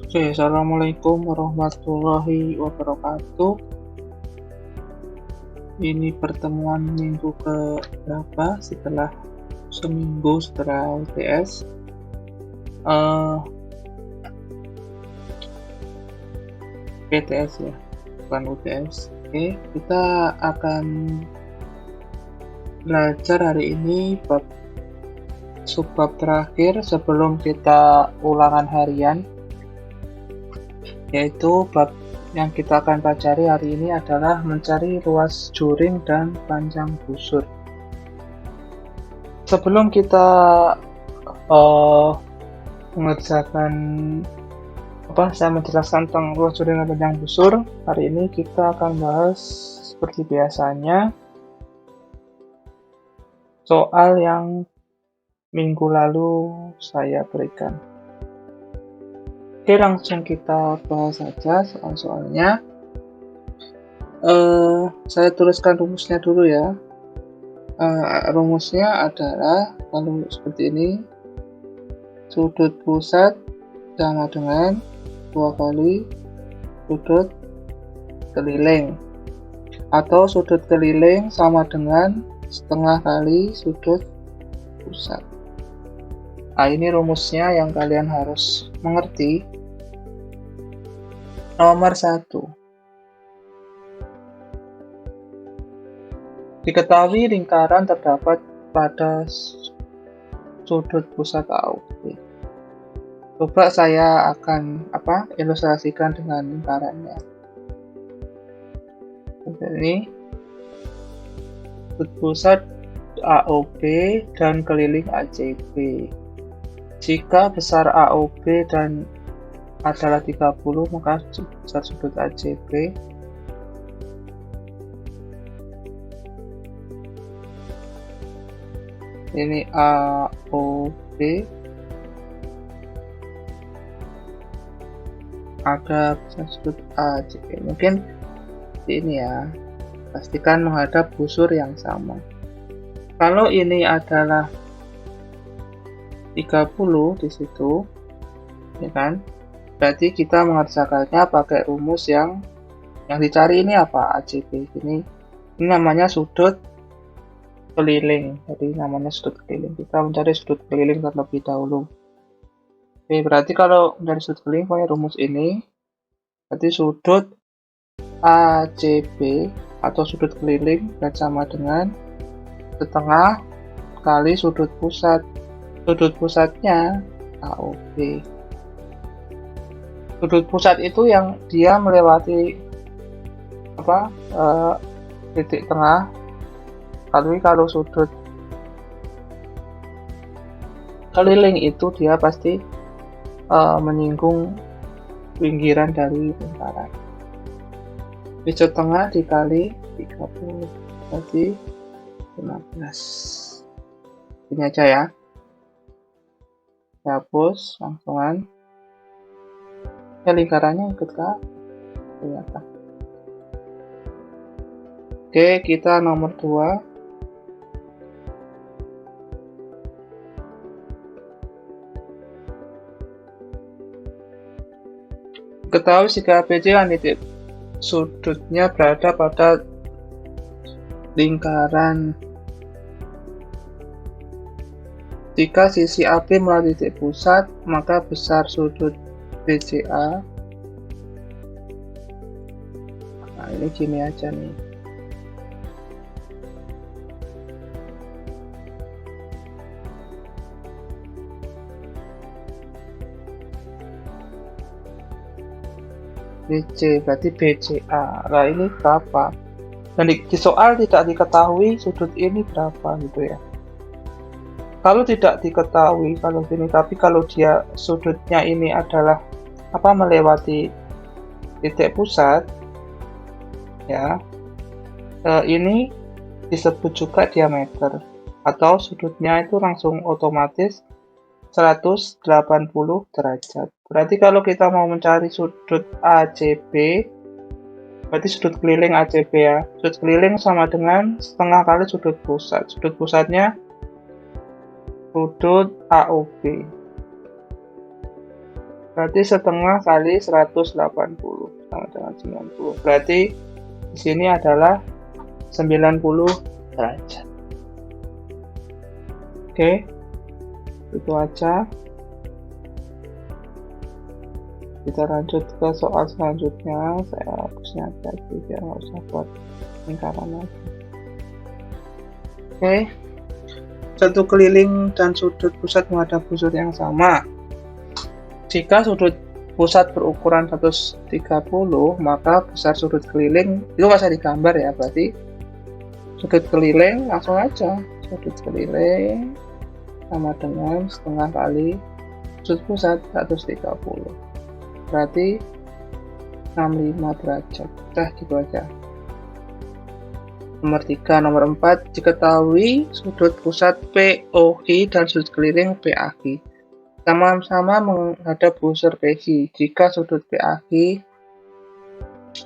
Oke, assalamualaikum warahmatullahi wabarakatuh. Ini pertemuan minggu ke berapa setelah seminggu setelah UTS. PTS ya, bukan UTS. Oke, kita akan belajar hari ini subbab terakhir sebelum kita ulangan harian, yaitu bab yang kita akan pelajari hari ini adalah mencari ruas juring dan panjang busur. Sebelum kita mengerjakan saya menjelaskan tentang ruas juring dan panjang busur, hari ini kita akan bahas seperti biasanya soal yang minggu lalu saya berikan. Oke, langsung kita bahas saja soal-soalnya. Saya tuliskan rumusnya dulu ya. Rumusnya adalah kalau seperti ini, sudut pusat sama dengan 2 kali sudut keliling, atau sudut keliling sama dengan setengah kali sudut pusat. Nah, ini rumusnya yang kalian harus mengerti. Nomor 1. Diketahui lingkaran terdapat pada sudut pusat AOB. Coba saya akan ilustrasikan dengan lingkarannya. Seperti ini. Sudut pusat AOB dan keliling ACB. Jika besar AOB dan adalah 30, maka besar sudut ACB ini AOB ada besar sudut ACB. Mungkin ini ya, pastikan menghadap busur yang sama. Kalau ini adalah 30 di situ, ya kan? Berarti kita mengerjakannya pakai rumus yang dicari ini apa? ACB. Ini namanya sudut keliling. Jadi namanya sudut keliling. Kita mencari sudut keliling terlebih dahulu. Oke, berarti kalau mencari sudut keliling pakai rumus ini, berarti sudut ACB atau sudut keliling sama dengan setengah kali sudut pusat. Sudut pusatnya AOB. Sudut pusat itu yang dia melewati titik tengah. Kalau sudut keliling itu dia pasti menyinggung pinggiran dari lingkaran. Pijat tengah dikali 30 berarti 15. Ini aja ya. Hapus langsungan. Lingkarannya ikut kelihatan. Oke, kita nomor 2. Ketahui jika BC dan titik sudutnya berada pada lingkaran. Jika sisi AB melalui titik pusat, maka besar sudut BCA. Nah, ini gini aja nih. BC berarti BCA. Nah, ini berapa? Dan di soal tidak diketahui sudut ini berapa gitu ya. Kalau tidak diketahui kalau gini, tapi kalau dia sudutnya ini adalah melewati titik pusat, ya, ini disebut juga diameter, atau sudutnya itu langsung otomatis 180 derajat. Berarti kalau kita mau mencari sudut ACB, berarti sudut keliling ACB ya. Sudut keliling sama dengan setengah kali sudut pusat. Sudut pusatnya sudut AOB. Berarti setengah kali 180 sama dengan 90. Berarti di sini adalah 90 derajat. Oke, itu aja. Kita lanjut ke soal selanjutnya. Saya hapusnya hati-hati biar nggak usah buat lingkaran lagi. Oke, satu keliling dan sudut pusat menghadap busur yang sama. Jika sudut pusat berukuran 130, maka besar sudut keliling itu nggak usah digambar ya, berarti sudut keliling langsung aja. Sudut keliling sama dengan setengah kali sudut pusat 130. Berarti 65 derajat. Udah gitu aja. Nomor 3, nomor 4, diketahui sudut pusat POI dan sudut keliling PAQ sama-sama menghadap busur PQ. Jika sudut PAQ,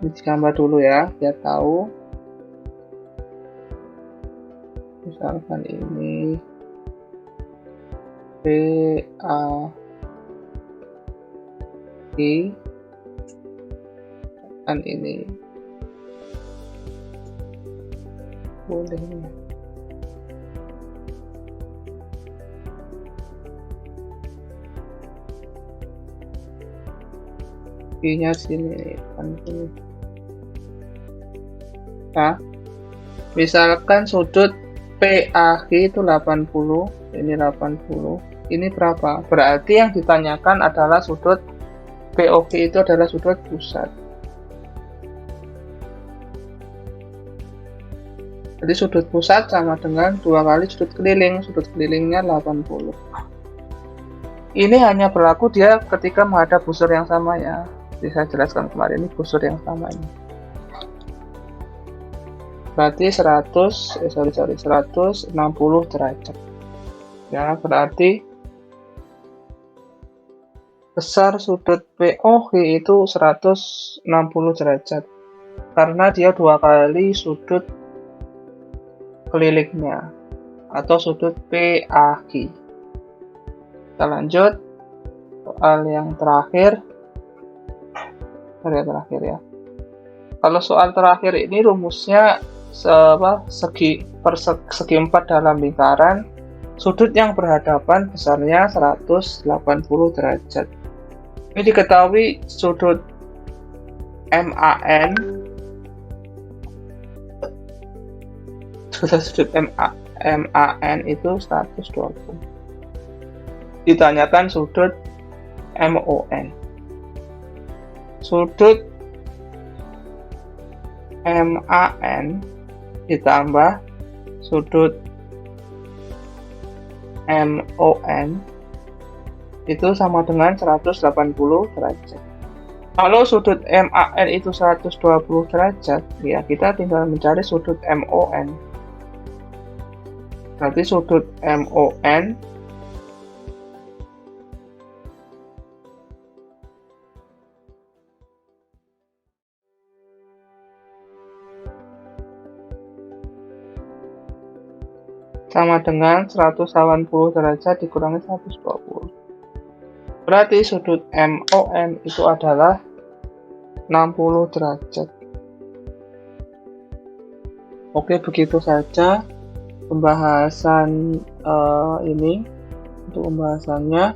ini digambar dulu ya, biar tahu. Misalkan ini PAQ dan ini boleh nih. Q-nya sini kan sini. Nah, misalkan sudut PAQ itu 80, ini 80. Ini berapa? Berarti yang ditanyakan adalah sudut POQ itu adalah sudut pusat. Jadi sudut pusat sama dengan 2 kali sudut keliling. Sudut kelilingnya 80. Ini hanya berlaku dia ketika menghadap busur yang sama ya. Jadi saya jelaskan kemarin, ini busur yang sama ini. Berarti 160 derajat. Ya, berarti besar sudut POQ itu 160 derajat. Karena dia 2 kali sudut kelilingnya atau sudut PAQ. Kita lanjut soal yang terakhir. Ya. Kalau soal terakhir ini rumusnya segi 4 dalam lingkaran, sudut yang berhadapan besarnya 180 derajat. Ini diketahui sudut MAN itu 120. Ditanyakan sudut MON. Sudut MAN ditambah sudut MON itu sama dengan 180 derajat. Kalau sudut MAN itu 120 derajat, ya kita tinggal mencari sudut MON. Berarti sudut MON sama dengan 180 derajat dikurangi 120. Berarti sudut MON itu adalah 60 derajat. Oke, begitu saja pembahasan ini. Untuk pembahasannya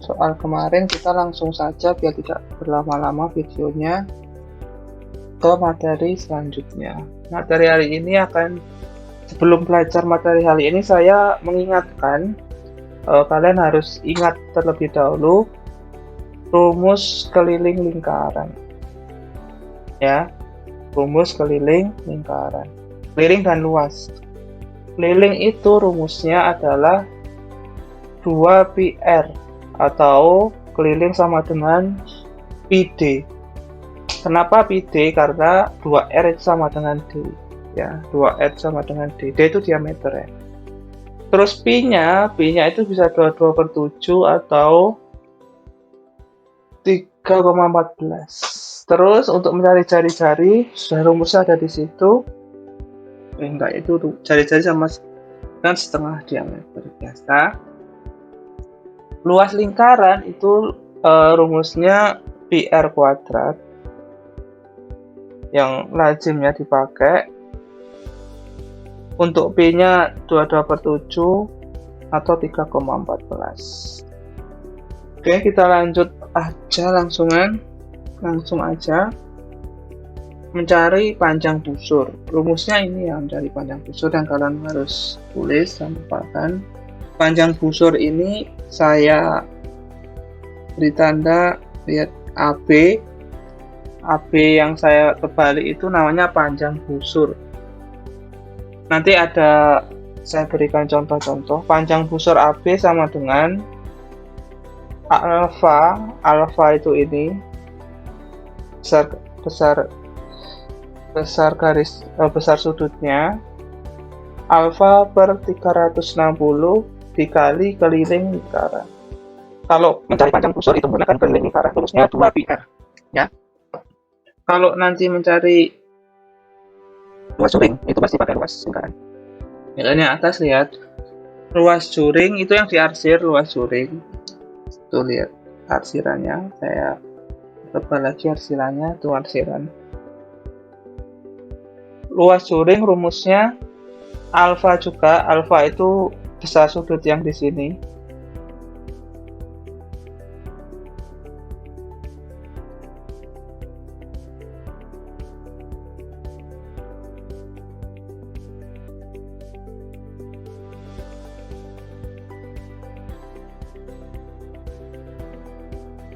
soal kemarin, kita langsung saja biar tidak berlama-lama videonya ke materi selanjutnya. Materi hari ini sebelum belajar materi hari ini, saya mengingatkan kalian harus ingat terlebih dahulu rumus keliling lingkaran. Ya, rumus keliling lingkaran. Keliling dan luas. Keliling itu rumusnya adalah 2πr atau keliling sama dengan πd. Kenapa πd? Karena 2r itu sama dengan d. Ya, 2R sama dengan D. D itu diameter ya. Terus P-nya itu bisa 22/7 atau 3,14. Terus untuk mencari jari-jari, sudah rumusnya ada di situ. Enggak, itu jari-jari sama dengan setengah diameter biasa. Luas lingkaran itu rumusnya pi r kuadrat yang lazimnya dipakai. Untuk P-nya 22/7 atau 3,14. Oke, kita lanjut aja langsung aja mencari panjang busur. Rumusnya ini ya, mencari panjang busur yang kalian harus tulis dan hafalkan. Panjang busur ini saya beri tanda, lihat AB. AB yang saya terbalik itu namanya panjang busur. Nanti saya berikan contoh-contoh. Panjang busur AB sama dengan alfa itu ini besar sudutnya alfa per 360 dikali keliling lingkaran. Kalau mencari panjang busur itu menggunakan keliling lingkaran, rumusnya 2πr ya. Kalau nanti mencari luas juring itu pasti pakai luas lingkaran. Yang atas lihat luas juring itu yang diarsir luas juring. Tuh lihat arsirannya, saya tebal lagi arsirannya, tuh arsiran. Luas juring rumusnya alfa juga, alfa itu besar sudut yang di sini.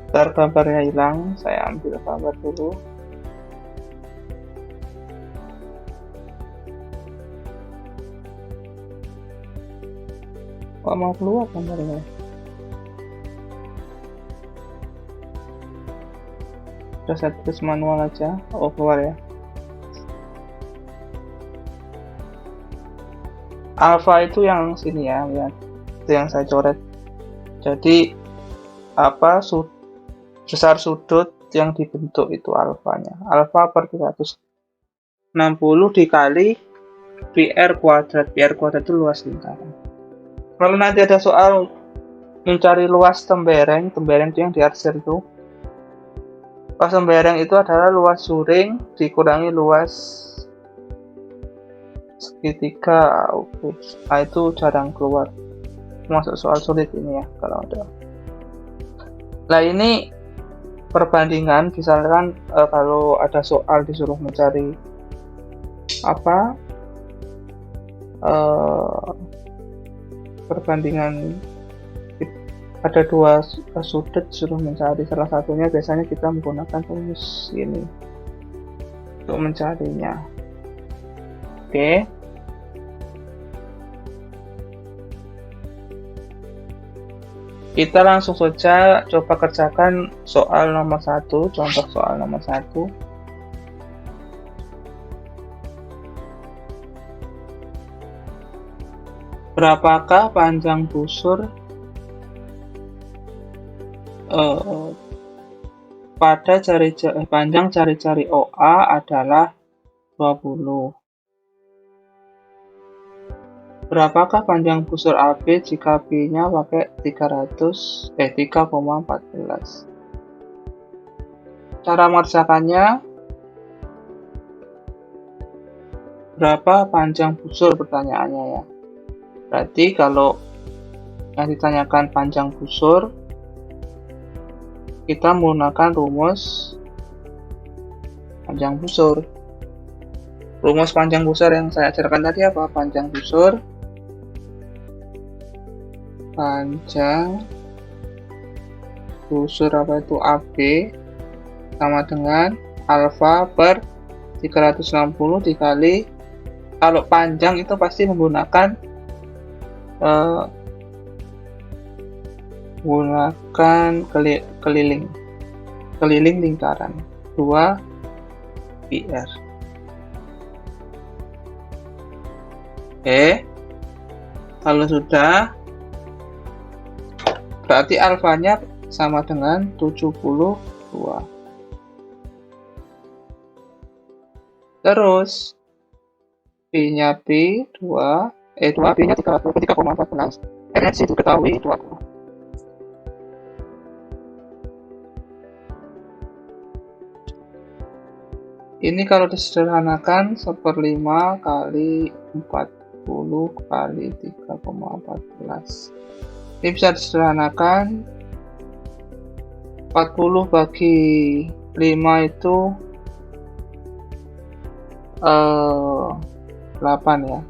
Ntar gambarnya hilang, saya ambil gambar dulu. Kok mau keluar gambarnya? Udah saya tulis manual aja. Oh, keluar ya. Alfa itu yang sini ya, lihat. Itu yang saya coret. Jadi besar sudut yang dibentuk itu alfanya. Alfa per 360 dikali PR kuadrat. PR kuadrat itu luas lingkaran. Kalau nanti ada soal mencari luas tembereng itu yang diarsir itu. Luas tembereng itu adalah luas juring dikurangi luas segitiga. Oke. Nah, itu jarang keluar. Masuk soal sulit ini ya kalau ada. Nah, ini perbandingan, misalkan kalau ada soal disuruh mencari perbandingan, ada dua sudut disuruh mencari salah satunya, biasanya kita menggunakan rumus ini untuk mencarinya. Oke. Kita langsung saja coba kerjakan soal nomor 1, contoh soal nomor 1. Berapakah panjang busur pada panjang jari-jari OA adalah 20. Berapakah panjang busur AB jika B-nya pakai 3,14? Cara mengerjakannya, berapa panjang busur pertanyaannya ya. Berarti kalau yang ditanyakan panjang busur, kita menggunakan rumus panjang busur. Rumus panjang busur yang saya ajarkan tadi apa? Panjang busur apa itu AB sama dengan alfa per 360 dikali, kalau panjang itu pasti menggunakan keliling lingkaran 2πr. Oke, kalau sudah, berarti alfanya sama dengan 72. Terus B-nya B2, 2B-nya 3,14. Energi diketahui 20. Ini kalau disederhanakan 1/5 kali 40 kali 3,14. Ini bisa disederhanakan 40 bagi 5 itu 8 ya.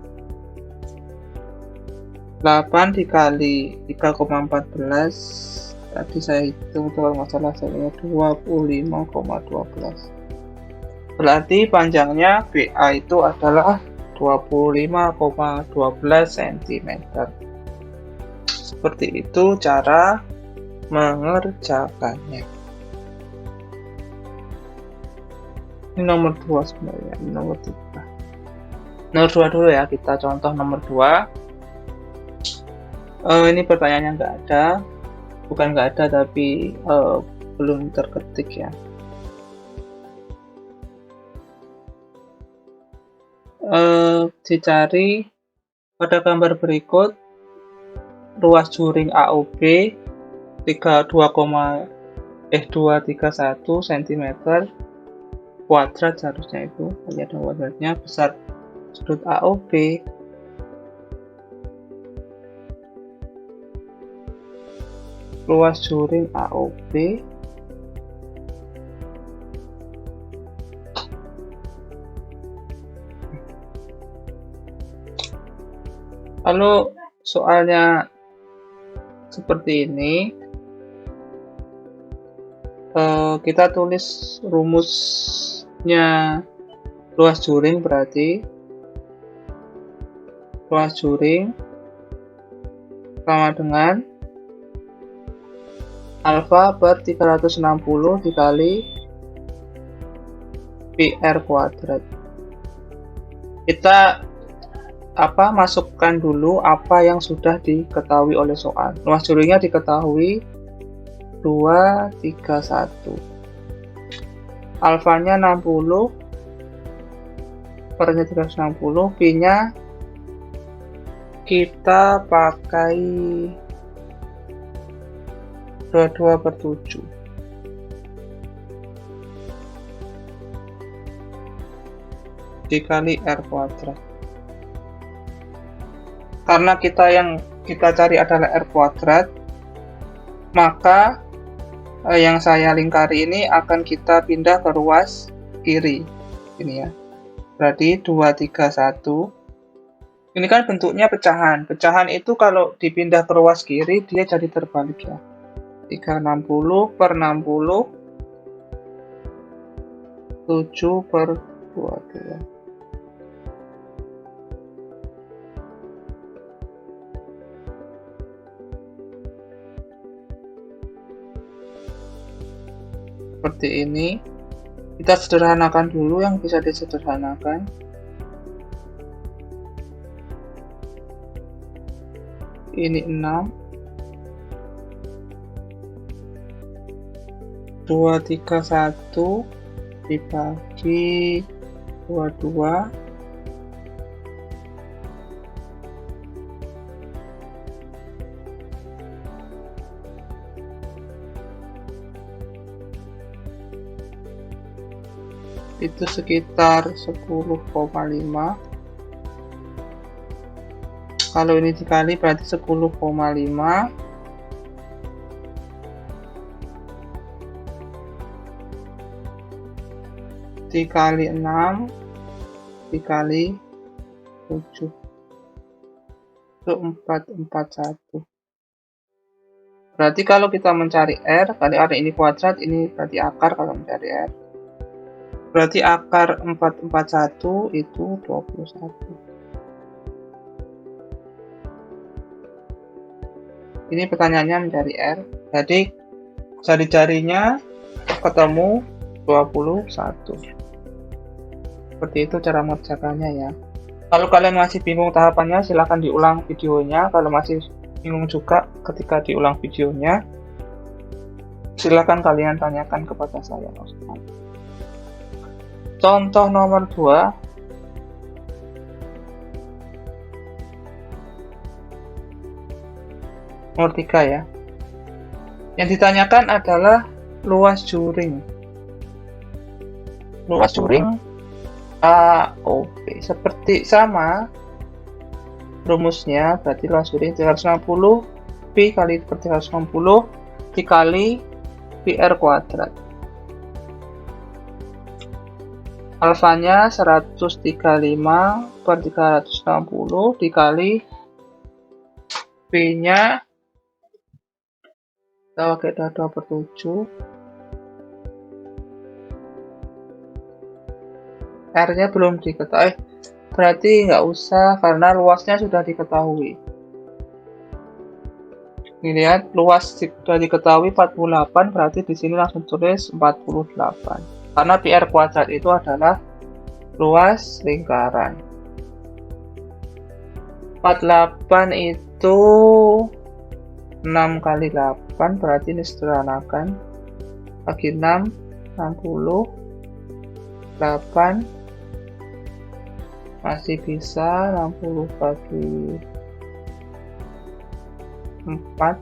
8 dikali 3,14, tadi saya hitung kalau nggak salah saya 25,12. Berarti panjangnya BA itu adalah 25,12 cm. Seperti itu cara mengerjakannya. Ini nomor 2 sebenarnya, ini nomor 3. Nomor 2 dulu ya, kita contoh nomor 2. Ini pertanyaannya nggak ada, bukan nggak ada tapi belum terketik ya. Dicari pada gambar berikut ruas juring AOB 231 cm kuadrat, seharusnya itu ada kuadratnya, besar sudut AOB ruas juring AOB lalu soalnya seperti ini. Kita tulis rumusnya ruas juring, berarti ruas juring sama dengan alfa per 360 dikali PR kuadrat. Kita masukkan dulu apa yang sudah diketahui oleh soal. Ruas juringnya diketahui 231, alfanya 60 pernya 360, P nya kita pakai 22/7 dikali R kuadrat. Karena yang kita cari adalah R kuadrat, maka yang saya lingkari ini akan kita pindah ke ruas kiri ini ya. Berarti 231. Ini kan bentuknya pecahan. Pecahan itu kalau dipindah ke ruas kiri dia jadi terbalik ya. 360 per 60 7/22. Seperti ini. Kita sederhanakan dulu yang bisa disederhanakan. Ini 6, 231 dibagi 22 itu sekitar 10,5. Kalau ini dikali berarti 10,5 dikali 6 dikali 7 itu 441. Berarti kalau kita mencari R, kali R ini kuadrat, ini berarti akar kalau mencari R. Berarti akar 441 itu 21. Ini pertanyaannya mencari R. Jadi jari-jarinya ketemu 21. Seperti itu cara mengerjakannya ya. Kalau kalian masih bingung tahapannya, silahkan diulang videonya. Kalau masih bingung juga ketika diulang videonya, silahkan kalian tanyakan kepada saya. Contoh nomor 2. Nomor 3 ya. Yang ditanyakan adalah luas juring. luas Curing. A, O, B. Seperti sama rumusnya, berarti luas Turing 360 Pi kali 360 dikali PR kuadrat. Alfanya 135 per 360 dikali P-nya kita pakai 2/7. R-nya belum diketahui, berarti nggak usah karena luasnya sudah diketahui. Ini lihat, luas sudah diketahui 48, berarti di sini langsung tulis 48. Karena PR kuadrat itu adalah luas lingkaran. 48 itu 6 kali 8, berarti ini sederhanakan. Bagi 6, 60. 8 masih bisa 60 bagi 4.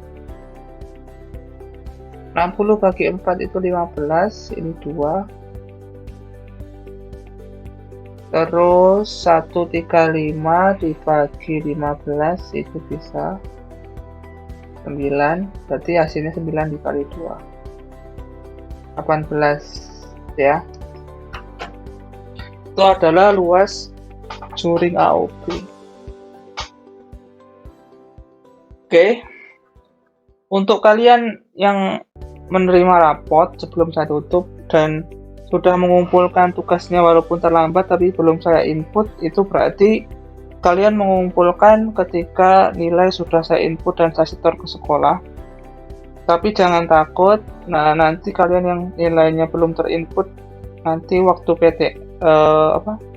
60 bagi 4 itu 15, ini 2. Terus 135 dibagi 15 itu bisa 9, berarti hasilnya 9 dikali 2. 18 ya. Itu adalah luas Turing AOB. Oke. Untuk kalian yang menerima rapot sebelum saya tutup dan sudah mengumpulkan tugasnya walaupun terlambat tapi belum saya input, itu berarti kalian mengumpulkan ketika nilai sudah saya input dan saya setor ke sekolah. Tapi jangan takut, nah nanti kalian yang nilainya belum terinput, nanti waktu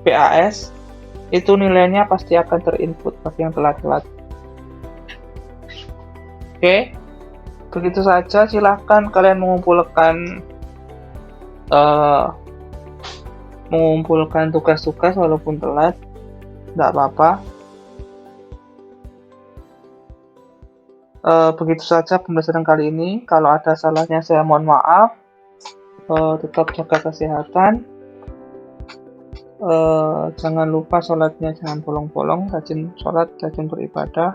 PAS itu nilainya pasti akan terinput bagi yang telat-telat. Oke. Begitu saja, silahkan kalian mengumpulkan tugas-tugas walaupun telat, tidak apa-apa. Begitu saja pembelajaran kali ini. Kalau ada salahnya saya mohon maaf. Tetap jaga kesehatan. Jangan lupa sholatnya jangan bolong-bolong, rajin sholat, rajin beribadah.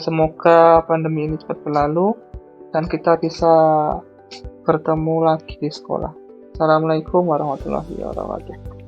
Semoga pandemi ini cepat berlalu dan kita bisa bertemu lagi di sekolah. Assalamualaikum warahmatullahi wabarakatuh.